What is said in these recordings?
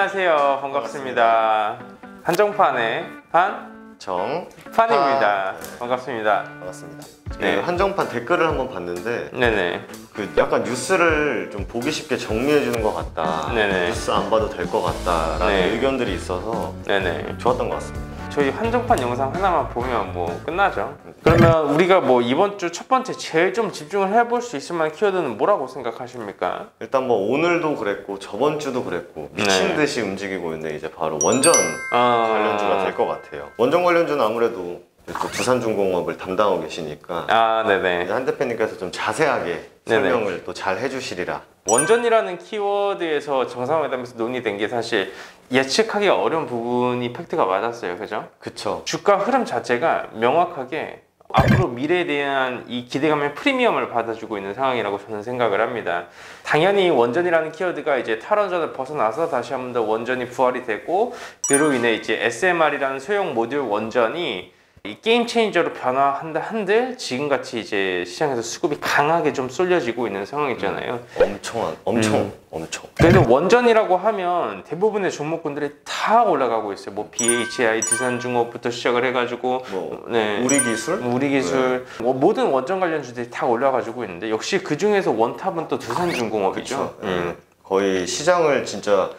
안녕하세요. 반갑습니다. 한정판의 판입니다. 반갑습니다. 반갑습니다. 네. 그 한정판 댓글을 한번 봤는데 네네. 그 약간 뉴스를 좀 보기 쉽게 정리해 주는 것 같다. 네네. 뉴스 안 봐도 될 것 같다라는 네. 의견들이 있어서 네네. 좋았던 것 같습니다. 저희 한정판 영상 하나만 보면 뭐 끝나죠. 그러면 우리가 뭐 이번 주 첫 번째 제일 좀 집중을 해볼 수 있을 만한 키워드는 뭐라고 생각하십니까? 일단 뭐 오늘도 그랬고 저번 주도 그랬고 미친 네. 듯이 움직이고 있는데 이제 바로 원전 관련주가 될 것 같아요. 원전 관련주는 아무래도 또 두산중공업을 담당하고 계시니까 네네. 한 대표님께서 좀 자세하게 네네. 설명을 또 잘 해주시리라. 원전이라는 키워드에서 정상회담에서 논의된 게 사실 예측하기 어려운 부분이 팩트가 맞았어요. 그죠? 그쵸. 주가 흐름 자체가 명확하게 앞으로 미래에 대한 이 기대감의 프리미엄을 받아주고 있는 상황이라고 저는 생각을 합니다. 당연히 원전이라는 키워드가 이제 탈원전을 벗어나서 다시 한 번 더 원전이 부활이 되고, 그로 인해 이제 SMR이라는 소형 모듈 원전이 이 게임 체인저로 변화한다 한들 지금같이 이제 시장에서 수급이 강하게 좀 쏠려지고 있는 상황이잖아요. 엄청. 그래서 원전이라고 하면 대부분의 종목군들이 다 올라가고 있어요. 뭐 BHI, 두산중업부터 시작을 해가지고 네. 우리기술, 뭐 모든 원전 관련주들이 다 올라가지고 있는데 역시 그 중에서 원탑은 또 두산중공업이죠. 거의 시장을 진짜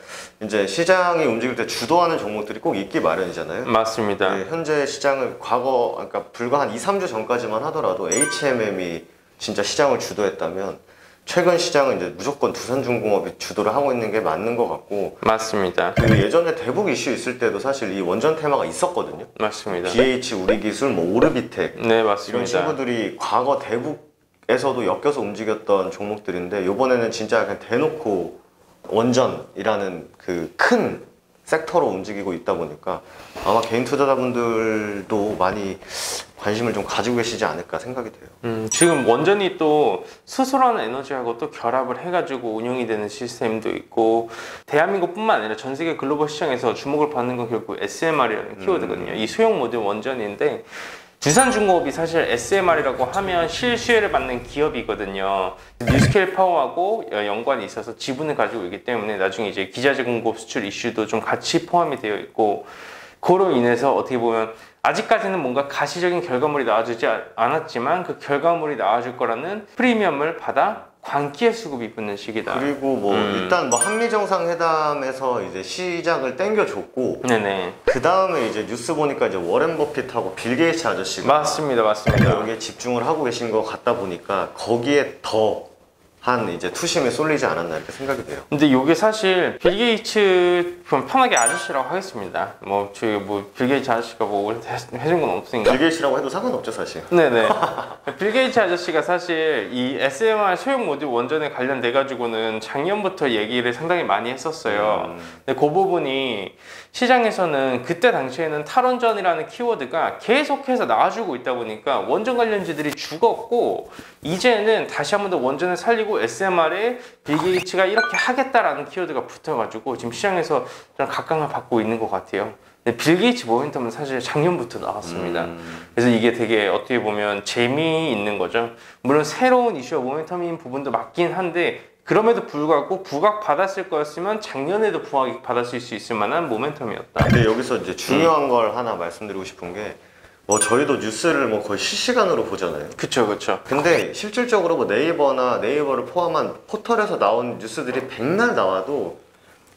이제 시장이 움직일 때 주도하는 종목들이 꼭 있기 마련이잖아요. 맞습니다. 네, 현재 시장은 그러니까 불과 한 2, 3주 전까지만 하더라도 HMM이 진짜 시장을 주도했다면 최근 시장은 이제 무조건 두산중공업이 주도를 하고 있는 게 맞는 것 같고. 맞습니다. 그 예전에 대북 이슈 있을 때도 사실 이 원전 테마가 있었거든요. 맞습니다. BH, 우리기술, 뭐 오르비텍 네, 맞습니다. 이런 친구들이 과거 대북에서도 엮여서 움직였던 종목들인데 이번에는 진짜 약간 대놓고 원전이라는 그 큰 섹터로 움직이고 있다 보니까 아마 개인 투자자분들도 많이 관심을 좀 가지고 계시지 않을까 생각이 돼요. 지금 원전이 또 수소라는 에너지하고 또 결합을 해가지고 운영이 되는 시스템도 있고, 대한민국뿐만 아니라 전 세계 글로벌 시장에서 주목을 받는 건 결국 SMR이라는 키워드거든요. 이 소형 모듈 원전인데 두산중공업이 사실 SMR이라고 하면 실수혜를 받는 기업이거든요. 뉴스케일 파워하고 연관이 있어서 지분을 가지고 있기 때문에 나중에 이제 기자재 공급 수출 이슈도 좀 같이 포함이 되어 있고, 그로 인해서 어떻게 보면 아직까지는 뭔가 가시적인 결과물이 나와주지 않았지만 그 결과물이 나와줄 거라는 프리미엄을 받아 광기의 수급이 붙는 시기다. 그리고 뭐 일단 뭐 한미 정상회담에서 이제 시장을 땡겨줬고, 네네. 그 다음에 이제 뉴스 보니까 이제 워렌 버핏하고 빌 게이츠 아저씨가 맞습니다. 여기에 집중을 하고 계신 것 같다 보니까 거기에 더 한 이제 투심이 쏠리지 않았나 이렇게 생각이 돼요. 근데 이게 사실 빌 게이츠 편하게 아저씨라고 하겠습니다. 뭐 저희 뭐 빌 게이츠 아저씨가 뭐 해준 건 없으니까. 빌 게이츠라고 해도 상관없죠 사실. 네네. 빌 게이츠 아저씨가 사실 이 SMR 소형 모듈 원전에 관련돼 가지고는 작년부터 얘기를 상당히 많이 했었어요. 근데 그 부분이 시장에서는 그때 당시에는 탈원전이라는 키워드가 계속해서 나와주고 있다 보니까 원전 관련주들이 죽었고, 이제는 다시 한 번 더 원전을 살리고 SMR에 빌 게이츠가 이렇게 하겠다라는 키워드가 붙어가지고 지금 시장에서 좀 각광을 받고 있는 것 같아요. 근데 빌 게이츠 모멘텀은 사실 작년부터 나왔습니다. 그래서 이게 되게 어떻게 보면 재미있는 거죠. 물론 새로운 이슈와 모멘텀인 부분도 맞긴 한데, 그럼에도 불구하고 부각받았을 거였으면 작년에도 부각받았을 수 있을 만한 모멘텀이었다. 근데 여기서 이제 중요한 걸 하나 말씀드리고 싶은 게, 뭐 저희도 뉴스를 뭐 거의 실시간으로 보잖아요. 그쵸. 근데 실질적으로 뭐 네이버를 포함한 포털에서 나온 뉴스들이 백날 나와도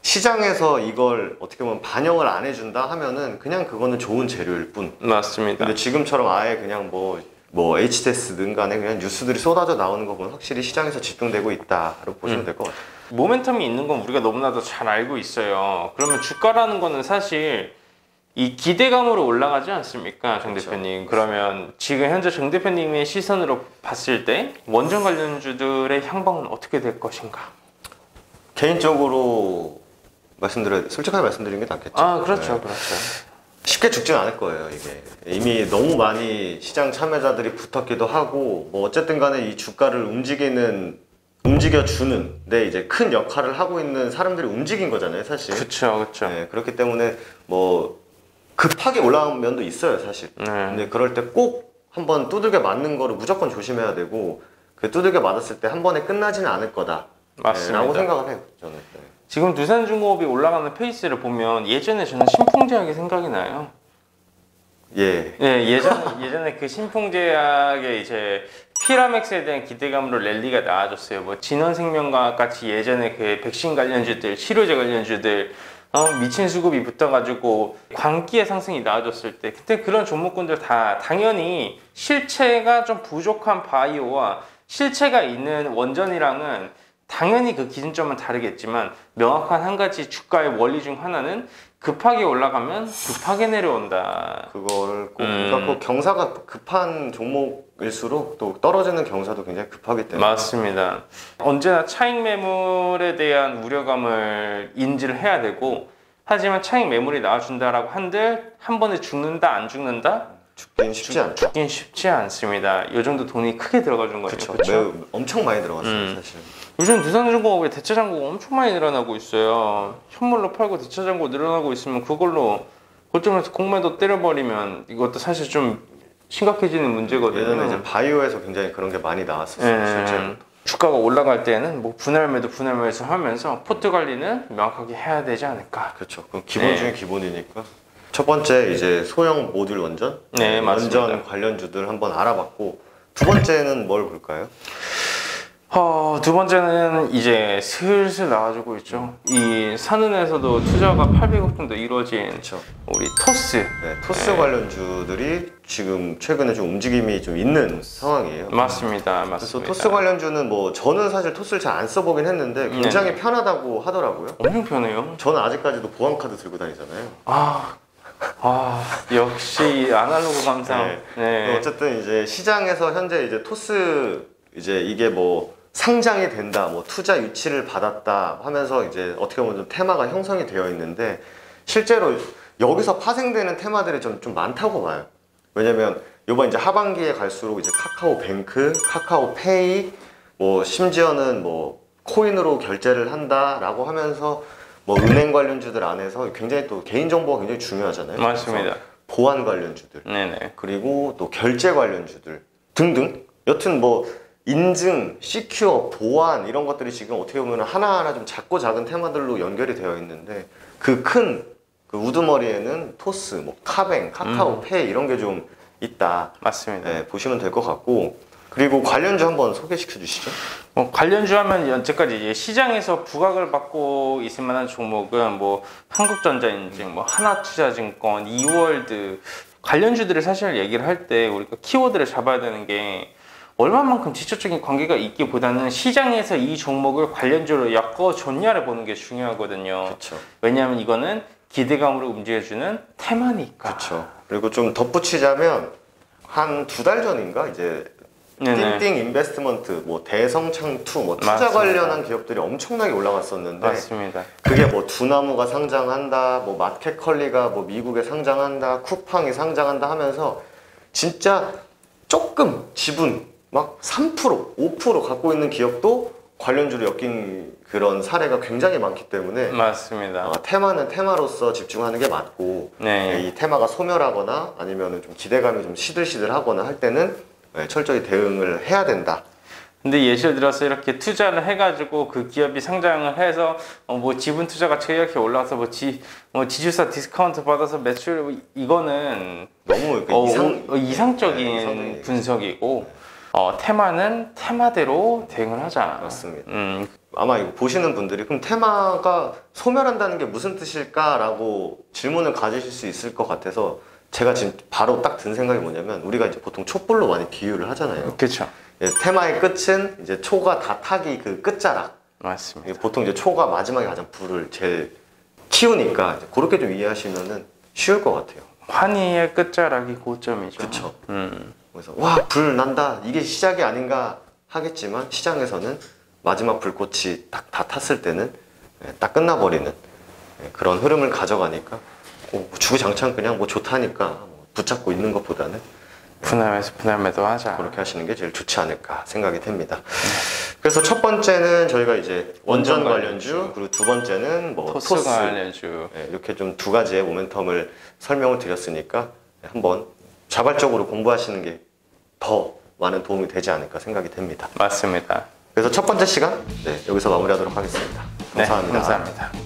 시장에서 이걸 어떻게 보면 반영을 안 해준다 하면은 그냥 그거는 좋은 재료일 뿐. 맞습니다. 근데 지금처럼 아예 그냥 뭐 HTS든 간에 그냥 뉴스들이 쏟아져 나오는 거 보면 확실히 시장에서 집중되고 있다라고 보시면 될 것 같아요. 모멘텀이 있는 건 우리가 너무나도 잘 알고 있어요. 그러면 주가라는 거는 사실 이 기대감으로 올라가지 않습니까, 정 대표님? 그러면 지금 현재 정 대표님의 시선으로 봤을 때 원전 관련주들의 향방은 어떻게 될 것인가? 개인적으로 솔직하게 말씀드리는 게 낫겠죠. 그렇죠. 쉽게 죽진 않을 거예요. 이게 이미 너무 많이 시장 참여자들이 붙었기도 하고, 뭐 어쨌든 간에 이 주가를 움직여주는 데 이제 큰 역할을 하고 있는 사람들이 움직인 거잖아요, 사실. 그렇죠. 네, 그렇기 때문에 뭐 급하게 올라온 면도 있어요, 사실. 근데 그럴 때 꼭 한번 두들겨 맞는 거를 무조건 조심해야 되고, 그 두들겨 맞았을 때 한 번에 끝나지는 않을 거다. 맞습니다. 라고 생각을 해요, 저는. 지금 두산중공업이 올라가는 페이스를 보면 예전에 저는 신풍제약이 생각이 나요. 예. 네, 예전에 그 신풍제약의 이제 피라맥스에 대한 기대감으로 랠리가 나와줬어요. 뭐 진원생명과학 같이 예전에 그 백신 관련주들, 치료제 관련주들 미친 수급이 붙어가지고 광기의 상승이 나와줬을 때 그때 그런 종목군들 다 당연히 실체가 좀 부족한 바이오와 실체가 있는 원전이랑은 당연히 그 기준점은 다르겠지만 명확한 한 가지 주가의 원리 중 하나는 급하게 올라가면 급하게 내려온다. 그거를 꼭 그러니까 그 경사가 급한 종목일수록 또 떨어지는 경사도 굉장히 급하기 때문에 맞습니다. 언제나 차익 매물에 대한 우려감을 인지를 해야 되고 하지만 차익 매물이 나와준다라고 한들 한 번에 죽는다 안 죽는다? 죽긴 쉽지 않죠. 죽긴 쉽지 않습니다. 이 정도 돈이 크게 들어가준 거예요. 그렇죠. 그쵸? 매우 엄청 많이 들어갔어요 사실. 요즘 두산중공업의 대체 잔고가 엄청 많이 늘어나고 있어요. 현물로 팔고 대체 잔고 늘어나고 있으면 그걸로 고점에서 공매도 때려버리면 이것도 사실 좀 심각해지는 문제거든요. 예전에 이제 바이오에서 굉장히 그런 게 많이 나왔었어요. 실제로. 주가가 올라갈 때는 뭐 분할매도 분할매에서 하면서 포트 관리는 명확하게 해야 되지 않을까. 그렇죠. 그럼 기본 중에 기본이니까. 첫 번째 이제 소형 모듈 원전, 네, 맞습니다. 원전 관련주들 한번 알아봤고 두 번째는 뭘 볼까요? 두 번째는 이제 슬슬 나와주고 있죠. 이 산은에서도 투자가 800억 정도 이루어진 그렇죠. 우리 토스. 네, 토스 관련주들이 지금 최근에 좀 움직임이 좀 있는 상황이에요. 맞습니다. 그래서 토스 관련주는 뭐 저는 사실 토스를 잘 안 써보긴 했는데 굉장히 편하다고 하더라고요. 엄청 편해요. 저는 아직까지도 보안카드 들고 다니잖아요. 역시 아날로그 감성. 네. 네. 어쨌든 이제 시장에서 현재 이제 토스 이제 이게 뭐 상장이 된다, 뭐 투자 유치를 받았다 하면서 이제 어떻게 보면 좀 테마가 형성이 되어 있는데 실제로 여기서 파생되는 테마들이 좀 많다고 봐요. 왜냐면 이번 이제 하반기에 갈수록 이제 카카오뱅크, 카카오페이, 뭐 심지어는 뭐 코인으로 결제를 한다라고 하면서 뭐 은행 관련주들 안에서 굉장히 또 개인정보가 굉장히 중요하잖아요. 맞습니다. 보안 관련주들, 네네. 그리고 또 결제 관련주들 등등. 여튼 뭐 인증, 시큐어, 보안 이런 것들이 지금 어떻게 보면 하나하나 좀 작고 작은 테마들로 연결이 되어 있는데 그 큰 그 우두머리에는 토스, 뭐 카뱅, 카카오페이 이런 게 좀 있다. 맞습니다. 네, 보시면 될 것 같고 그리고 관련주 한번 소개시켜 주시죠. 관련주 하면 여태까지 이제 시장에서 부각을 받고 있을 만한 종목은 뭐 한국전자인증, 뭐 하나투자증권, 이월드 관련주들을 사실 얘기를 할 때 우리가 키워드를 잡아야 되는 게 얼마만큼 직접적인 관계가 있기보다는 시장에서 이 종목을 관련주로 엮어줬냐를 보는 게 중요하거든요. 그렇죠. 왜냐하면 이거는 기대감으로 움직여주는 테마니까. 그렇죠. 그리고 좀 덧붙이자면 한 2달 전인가 이제 띵띵 인베스트먼트, 뭐 대성창투, 뭐 투자 맞습니다. 관련한 기업들이 엄청나게 올라갔었는데 맞습니다. 그게 뭐 두나무가 상장한다, 뭐 마켓컬리가 뭐 미국에 상장한다, 쿠팡이 상장한다 하면서 진짜 조금 지분 막 3%, 5% 갖고 있는 기업도 관련주로 엮인 그런 사례가 굉장히 많기 때문에 맞습니다. 테마는 테마로서 집중하는 게 맞고 네. 이 테마가 소멸하거나 아니면 좀 기대감이 좀 시들시들하거나 할 때는 철저히 대응을 해야 된다. 근데 예시를 들어서 이렇게 투자를 해가지고 그 기업이 상장을 해서 뭐 지분 투자 가치가 이렇게 올라와서 뭐 지주사 디스카운트 받아서 매출 이거는 너무 이상적인 분석이고 테마는 테마대로 대응을 하자. 맞습니다. 아마 이거 보시는 분들이 그럼 테마가 소멸한다는 게 무슨 뜻일까라고 질문을 가지실 수 있을 것 같아서 제가 지금 바로 딱 든 생각이 뭐냐면 우리가 이제 보통 촛불로 많이 비유를 하잖아요. 그렇죠. 테마의 끝은 이제 초가 다 타기 그 끝자락. 맞습니다. 보통 이제 초가 마지막에 가장 불을 제일 키우니까 이제 그렇게 좀 이해하시면은 쉬울 것 같아요. 환희의 끝자락이 고점이죠. 그렇죠. 그래서 와, 불 난다 이게 시작이 아닌가 하겠지만 시장에서는 마지막 불꽃이 딱 다 탔을 때는 딱 끝나버리는 그런 흐름을 가져가니까 주구장창 그냥 뭐 좋다니까 뭐 붙잡고 있는 것보다는 분할매도 하자. 그렇게 하시는 게 제일 좋지 않을까 생각이 됩니다. 그래서 첫 번째는 저희가 이제 원전 관련주, 그리고 두 번째는 뭐 토스 관련주. 이렇게 좀 두 가지의 모멘텀을 설명을 드렸으니까 한번 자발적으로 공부하시는 게 더 많은 도움이 되지 않을까 생각이 됩니다. 맞습니다. 그래서 첫 번째 시간 여기서 마무리하도록 하겠습니다. 감사합니다. 네, 감사합니다.